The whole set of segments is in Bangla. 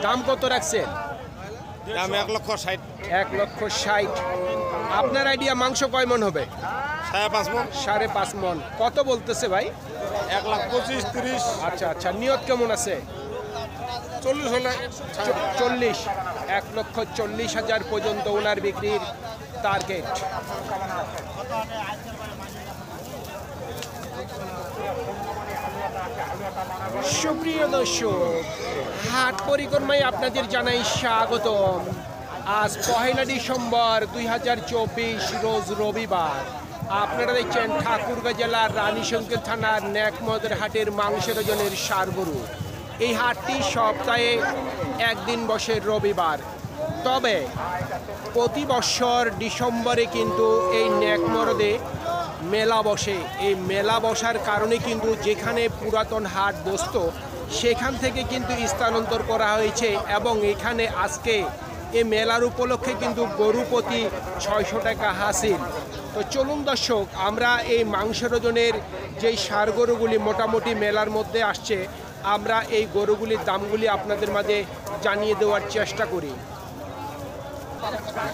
দাম কত রাখছেন? দাম 1,60,000। 1,60,000। আপনার আইডিয়া মাংস কয় মন হবে? 5.5 মণ। 5.5 মন। কত বলতেছে ভাই? 1,25,000, 30। আচ্ছা আচ্ছা, নিয়ত কেমন আছে? 40 হলে 40। 1,40,000 পর্যন্ত ওনার বিক্রির টার্গেট। সুপ্রিয় দর্শক, হাট পরিক্রমায় আপনাদের জানাই স্বাগতম। আজ 1 ডিসেম্বর 2024, রোজ রবিবার। আপনারা দেখছেন ঠাকুরগাঁ জেলার রানীশঙ্কর থানার নেকমদের হাটের মাংসের ওজনের ষাঁড় গরু। এই হাটটি সপ্তাহে একদিন বসে রবিবার। তবে প্রতি বছর ডিসেম্বরে কিন্তু এই নেকমরদে মেলা বসে। এই মেলা বসার কারণে কিন্তু যেখানে পুরাতন হাট বসত সেখান থেকে কিন্তু স্থানান্তর করা হয়েছে এবং এখানে আজকে এই মেলার উপলক্ষে কিন্তু গরু প্রতি 600 টাকা হাসিল। তো চলুন দর্শক, আমরা এই মাংসের ওজনের যেই ষাঁড় গরুগুলি মোটামুটি মেলার মধ্যে আসছে, আমরা এই গরুগুলির দামগুলি আপনাদের মাঝে জানিয়ে দেওয়ার চেষ্টা করি।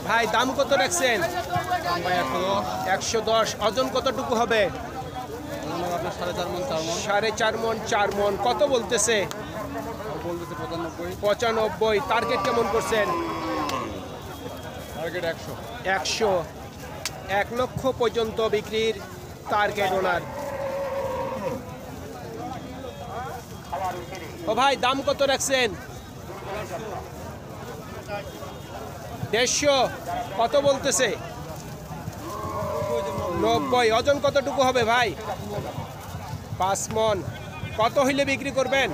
ভাই দাম কত রাখছেন? 110। ওজন কতটুকু হবে? 4.5 মণ 4 মণ। কত বলতেছে? 95। টার্গেট কেমন করছেন? 100। 1 লক্ষ পর্যন্ত বিক্রির টার্গেট ওনার। ও ভাই দাম কত রাখছেন? 150। কত বলতেছে? 90। ওজন কতটুকু হবে ভাই? 5 মণ। কত হইলে বিক্রি করবেন?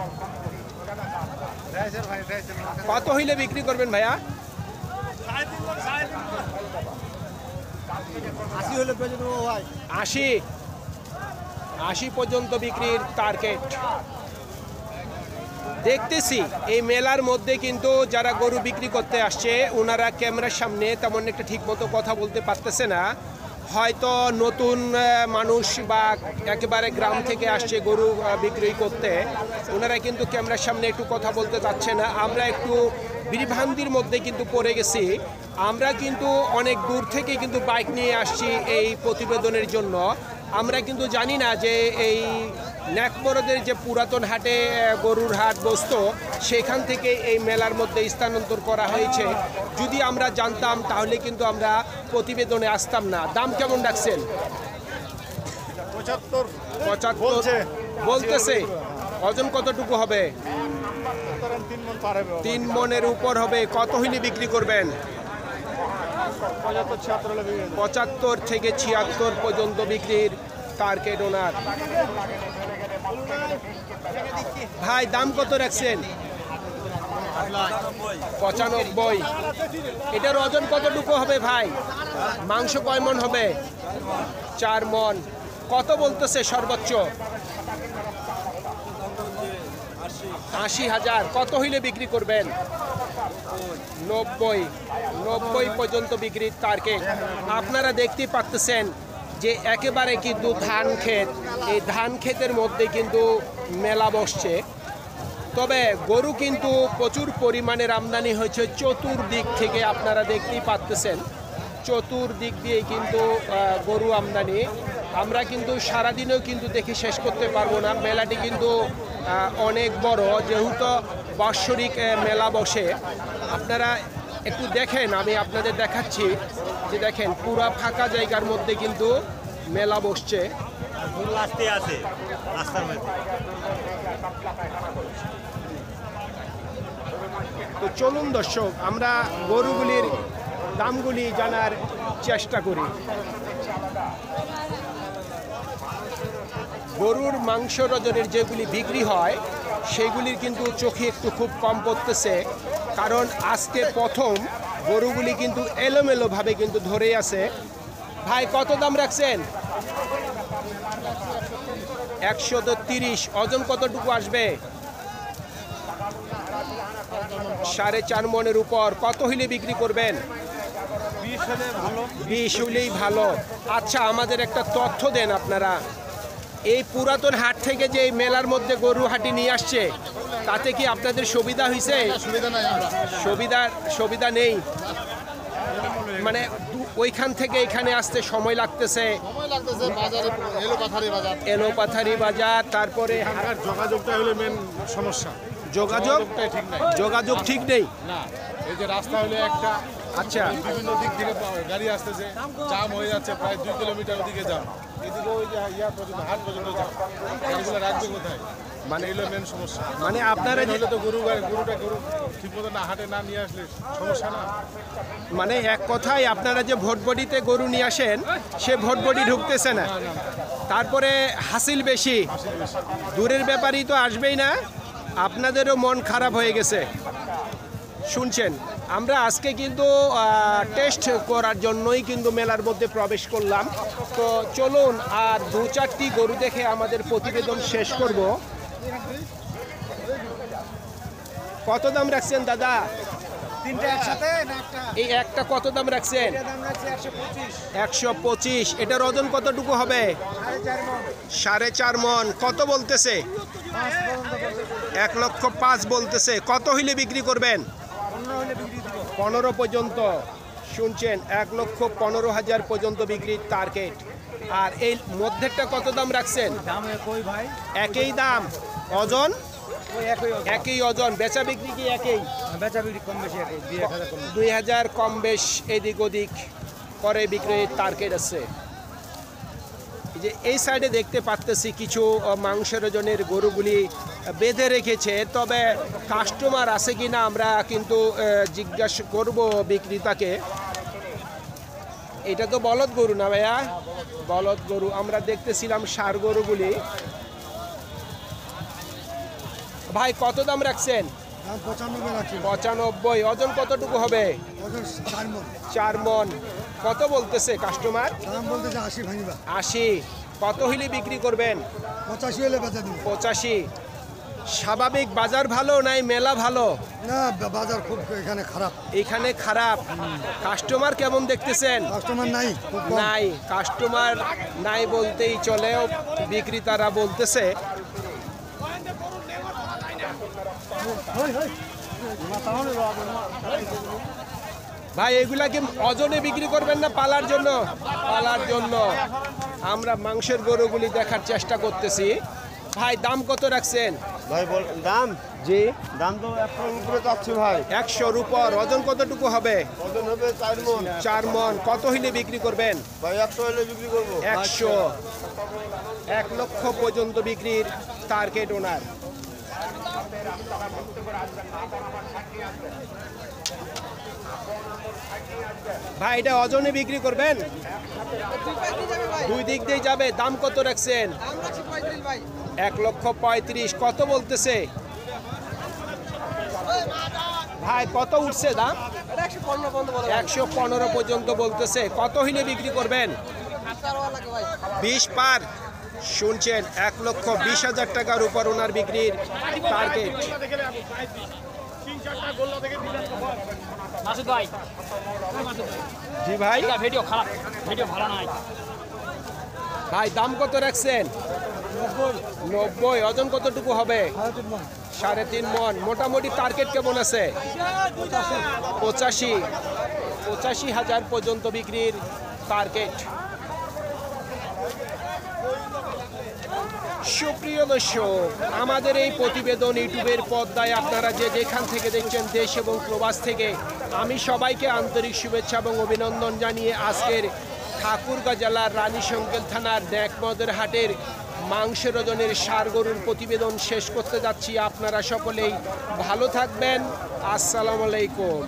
কত হইলে বিক্রি করবেন ভাইয়া? 80 পর্যন্ত বিক্রির টার্গেট। দেখতেছি এই মেলার মধ্যে কিন্তু যারা গরু বিক্রি করতে আসছে ওনারা ক্যামেরার সামনে তেমন একটা ঠিক মতো কথা বলতে পারতেছে না। হয়তো নতুন মানুষ বা একেবারে গ্রাম থেকে আসছে গরু বিক্রি করতে, ওনারা কিন্তু ক্যামেরার সামনে একটু কথা বলতে চাচ্ছে না। আমরা একটু বিভ্রান্তির মধ্যে কিন্তু পড়ে গেছি। আমরা কিন্তু অনেক দূর থেকে কিন্তু বাইক নিয়ে আসছি এই প্রতিবেদনের জন্য। আমরা কিন্তু জানি না যে এই নেকমরদের যে পুরাতন হাটে গরুর হাট বসত সেখান থেকে এই মেলার মধ্যে স্থানান্তর করা হয়েছে। যদি আমরা জানতাম তাহলে কিন্তু আমরা প্রতিবেদনে আসতাম না। দাম কেমন রাখছেন? 75 বলতেছে। ওজন কতটুকু হবে? 3 মণের উপর হবে। কত হইলে বিক্রি করবেন? 75 থেকে 76 পর্যন্ত বিক্রির টার্গেট ওনার। ভাই দাম কত রাখছেন? 95। এটার ওজন কতটুকু হবে ভাই? মাংস কয় মণ হবে? 4 মণ। কত বলতেছে সর্বোচ্চ? 80,000। কত হইলে বিক্রি করবেন? 90 পর্যন্ত বিক্রির টার্গেট। আপনারা দেখতেই পাচ্ছেন যে একেবারে কিন্তু ধান ক্ষেত, এই ধান ক্ষেতের মধ্যে কিন্তু মেলা বসছে। তবে গরু কিন্তু প্রচুর পরিমাণের আমদানি হয়েছে চতুর্দিক থেকে। আপনারা দেখতেই পাচ্ছেন চতুর্দিক দিয়ে কিন্তু গরু আমদানি। আমরা কিন্তু সারাদিনেও কিন্তু দেখে শেষ করতে পারবো না। মেলাটি কিন্তু অনেক বড়, যেহেতু বাৎসরিক মেলা বসে। আপনারা একটু দেখেন, আমি আপনাদের দেখাচ্ছি যে দেখেন পুরা ফাঁকা জায়গার মধ্যে কিন্তু মেলা বসছে। তো চলুন দর্শক, আমরা গরুগুলির দামগুলি জানার চেষ্টা করি। গরুর মাংস ওজনের যেগুলি বিক্রি হয় সেগুলির কিন্তু চোখে একটু খুব কম পড়তেছে, কারণ আজকে প্রথম গরুগুলি কিন্তু এলোমেলোভাবে কিন্তু ধরে আছে। ভাই কত দাম রাখছেন? 130। ওজন কতটুকু আসবে? 4.5 মণের উপর। কত হইলে বিক্রি করবেন? 20 হইলেই ভালো। আচ্ছা, আমাদের একটা তথ্য দেন আপনারা। এই পুরাতন হাট থেকে যে এই মেলার মধ্যে গরু হাটি নিয়ে আসছে তাতে কি আপনাদের সুবিধা হয়েছে? সুবিধা নাই আমরা সুবিধা নেই, মানে ওইখান থেকে এখানে আসতে সময় লাগতেছে। সময় লাগতেছে, বাজারে এলোপাথারি বাজার, তারপরে যোগাযোগটা হলো মেন সমস্যা। যোগাযোগ ঠিক নেই। না, এই যে রাস্তা হলো একটা, আচ্ছা, বিভিন্ন দিক থেকে গাড়ি আসতেছে, জাম হয়ে যাচ্ছে, প্রায় 2 কিলোমিটার ওদিকে জাম, এদিকে ওই যে পর্যন্ত হাট পর্যন্ত জাম, গাড়িগুলো রাখবে কোথায়? মানে এগুলো মেন সমস্যা। মানে আপনারা হলে তো গরু ঠিক মতো না হাটে না নিয়ে আসলে সমস্যা না। মানে এক কথায় আপনারা যে ভোটবডিতে গরু নিয়ে আসেন, সে ভোটবডি ঢুকতেছে না, তারপরে হাসিল বেশি, দূরের ব্যাপারই তো আসবেই না, আপনাদেরও মন খারাপ হয়ে গেছে। শুনছেন, আমরা আজকে কিন্তু টেস্ট করার জন্যই কিন্তু মেলার মধ্যে প্রবেশ করলাম। তো চলুন আর 2-4টি গরু দেখে আমাদের প্রতিবেদন শেষ করব। কত দাম রাখছেন দাদা? এই একটা কত দাম রাখছেন? 125। এটার ওজন কতটুকু হবে? 4.5 মণ। কত বলতেছে? 1,05,000 বলতেছে। কত হইলে বিক্রি করবেন? 15 পর্যন্ত। শুনছেন, 1,15,000 পর্যন্ত বিক্রির টার্গেট। আর এই মধ্যেরটা কত দাম রাখছেন? একই দাম। ওজন একই ওজন। বেচা বিক্রি কি একই? কম বেশি 2,000 কম বেশ এদিক ওদিক করে বিক্রির টার্গেট আছে। এই যে এই সাইডে দেখতে পাচ্তেছি কিছু মাংসের ওজনের গরুগুলি বেঁধে রেখেছে, তবে কাস্টমার আছে কিনা আমরা কিন্তু জিজ্ঞাসা করব বিক্রেতাকে। এটা তো বলদ গরু না ভাইয়া? বলদ গরু। আমরা দেখতেছিলাম ষাঁড় গরুগুলি। ভাই কত দাম রাখছেন? 95। ওজন কতটুকু হবে? 4 মণ। কত বলতেছে কাস্টমার? 80। কত হইলে বিক্রি করবেন? 85। স্বাভাবিক বাজার ভালো নাই মেলা ভালো? না, বাজার খুব এখানে খারাপ। কাস্টমার কেমন দেখতেছেন? কাস্টমার নাই, কাস্টমার নাই বলতেই চলেও বিক্রেতারা বলতেছে। ভাই এগুলা কি ওজনে বিক্রি করবেন না পালার জন্য? পালার জন্য। আমরা মাংসের গরুগুলি দেখার চেষ্টা করতেছি। ভাই দাম কত রাখছেন? ভাই দাম জি, দাম তো 100-র উপরে যাচ্ছে ভাই। 100-র উপর। ওজন কতটুকু হবে? ওজন হবে 4 মণ। 4 মণ। কত হইলে বিক্রি করবেন? ভাই 100 হলে বিক্রি করবো। 100। 1 লক্ষ পর্যন্ত বিক্রির টার্গেট ওনার। ভাই এটা ওজনে বিক্রি করবেন? 2 দিক দিয়ে যাবে। দাম কত রাখছেন? 1,35,000। কত বলতেছে? ভাই কত উঠছে দাম? 115 পর্যন্ত বলতেছে। কত হইলে বিক্রি করবেন? 20 পার। শুনছেন, 1,20,000 টাকার উপর ওনার বিক্রির টার্গেট। জি ভাই, ভিডিও খারাপ, ভিডিও ভালো নাই। ভাই দাম কত রাখছেন? 90। ওজন কতটুকু হবে? 3.5 মণ। মোটামুটি টার্গেট কেমন আছে? 85,000 পর্যন্ত বিক্রির টার্গেট। সুপ্রিয় দর্শক, আমাদের এই প্রতিবেদন ইউটিউবের পর্দায় আপনারা যে যেখান থেকে দেখছেন, দেশ এবং প্রবাস থেকে, আমি সবাইকে আন্তরিক শুভেচ্ছা এবং অভিনন্দন জানিয়ে আজকের ঠাকুরগাঁ জেলার রানীশঙ্কেল থানার ড্যাকমদের হাটের মাংসের ওজনের ষাঁড় গরুর প্রতিবেদন শেষ করতে যাচ্ছি। আপনারা সকলেই ভালো থাকবেন। আসসালামু আলাইকুম।